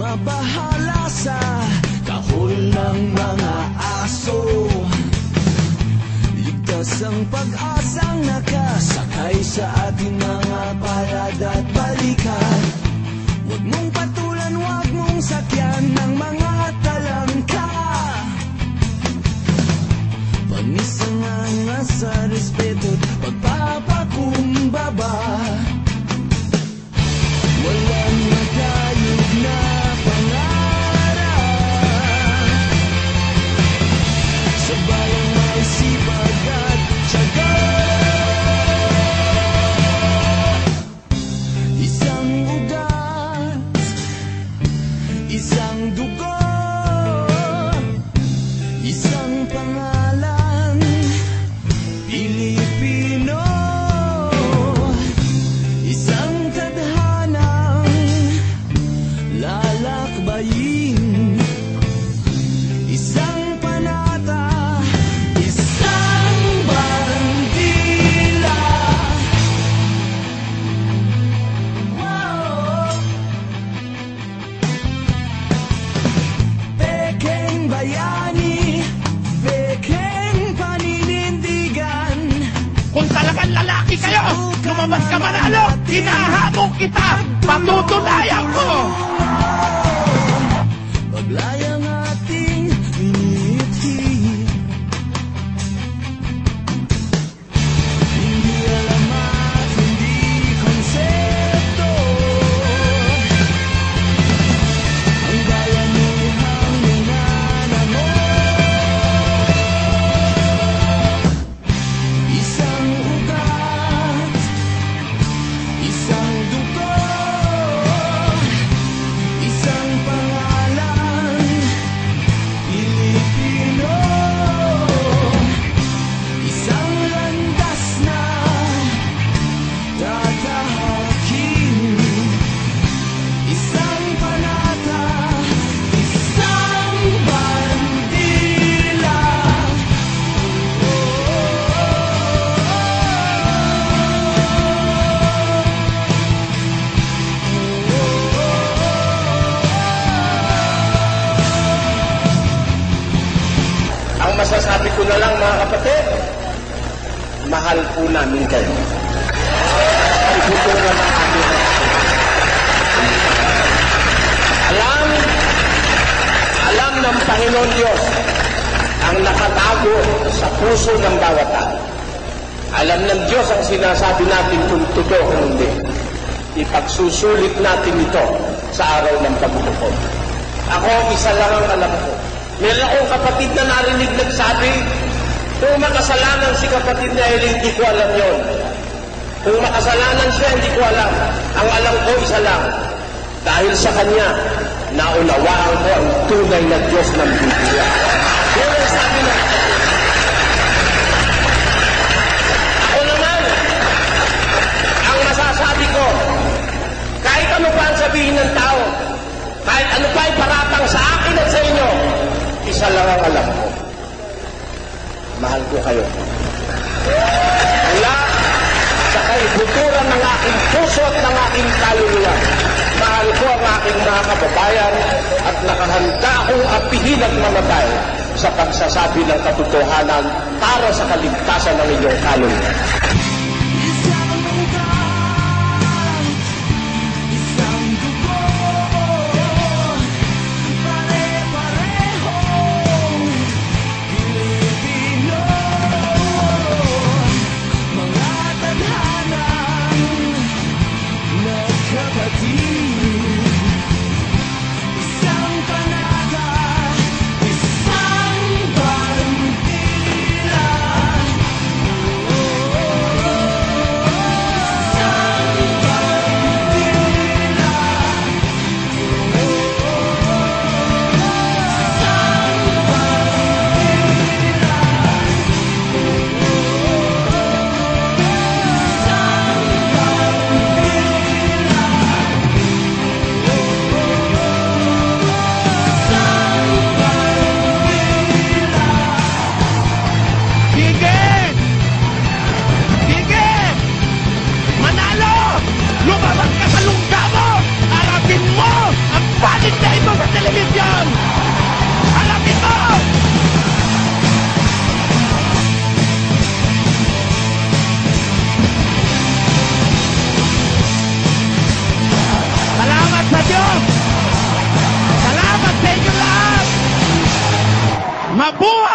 mabahala sa kahol ng mga aso. Ligtas ang pag-asang nakasakay sa ating mga palad at balikat. Huwag mong patulan, huwag mong sakyan ng mga talangka. Pangisanganga sa respeto't pagpapakumbaba. Walang matayog na pangarap sa bayang may sipag at tiyaga. Isang ugat, isang dugo, isang pangalan, Pilipino. Isang tadhanang lalakbayin, isang panata, isang bandila. Wow! Pekeng bayani, pekeng paninindigan. Kung talagang lalaki kayo, lumabas ka manalo, hinahabol kita, patutunayan ko! Paglayang ating miniti, hindi alam at hindi konsepto. Ang bayanihang minanamo, isang ugat, isang dugo, isang pangalan, Pilipino. Isang landas na tatahakin, isang panata, isang bandila. Ang masasabi ko na lang mga kapatid, mahal po namin kayo. Ito na lang amin. Alam ng Panginoon Diyos ang nakatago sa puso ng bawat tao. Alam ng Diyos ang sinasabi natin kung totoo o hindi. Ipagsusulit natin ito sa araw ng paghuhukom. Ako, isa lang ang alam ko. Meron akong kapatid na narinig nagsabi, kung makasalanan si kapatid na hindi ko alam yon. Kung makasalanan siya, hindi ko alam. Ang alam ko, isa lang. Dahil sa kanya, naunawaan ko ang tunay na Diyos ng Biblia. Yun ang sabi na. Ako naman, ang masasabi ko, kahit ano pa ang sabihin ng tao, kahit ano pa iparatang sa akin at sa inyo, isa lang ang alam ko. Mahal ko kayo. Mula sa kaibuturan ng aking puso at ng aking kaluluwa, mahal ko ang aking mga kababayan at nakahanda akong apihin at mamatay sa pagsasabi ng katotohanan para sa kaligtasan ng inyong kaluluwa. Isang bandila. limit yan! Alamin mo! Salamat sa Diyos! Salamat sa inyo lahat! Mabuhay!